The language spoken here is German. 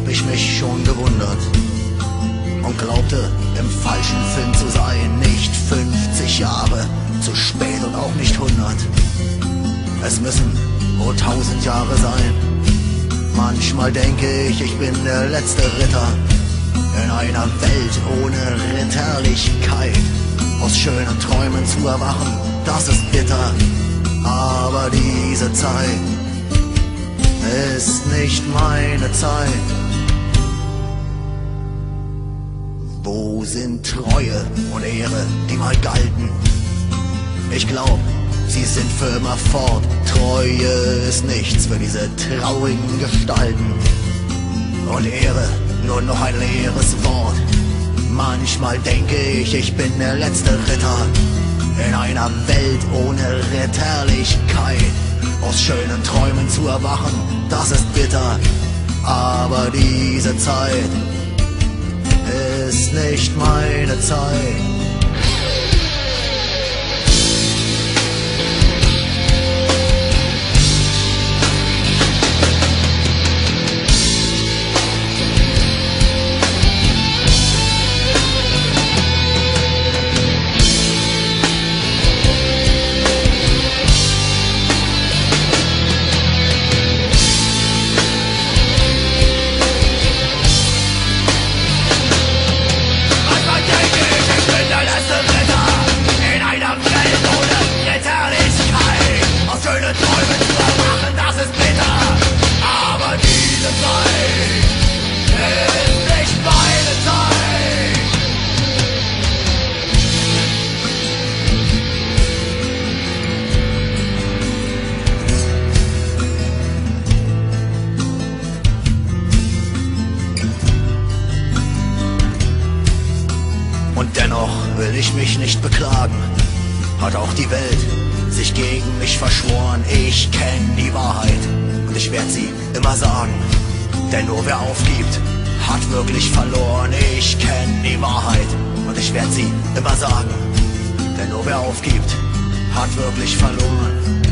hab ich mich schon gewundert und glaubte, im falschen Film zu sein. Nicht 50 Jahre zu spät und auch nicht 100. Es müssen wohl 1000 Jahre sein. Manchmal denke ich, ich bin der letzte Ritter in einer Welt ohne Ritterlichkeit. Aus schönen Träumen zu erwachen, das ist bitter. Aber diese Zeit ist nicht meine Zeit. Wo sind Treue und Ehre, die mal galten? Ich glaub, sie sind für immer fort. Treue ist nichts für diese traurigen Gestalten. Und Ehre, nur noch ein leeres Wort. Manchmal denke ich, ich bin der letzte Ritter in einer Welt ohne Ritterlichkeit. Aus schönen Träumen zu erwachen, das ist bitter. Aber diese Zeit ist nicht meine Zeit. Und dennoch will ich mich nicht beklagen, hat auch die Welt sich gegen mich verschworen. Ich kenn die Wahrheit und ich werd sie immer sagen, denn nur wer aufgibt, hat wirklich verloren. Ich kenn die Wahrheit und ich werd sie immer sagen, denn nur wer aufgibt, hat wirklich verloren.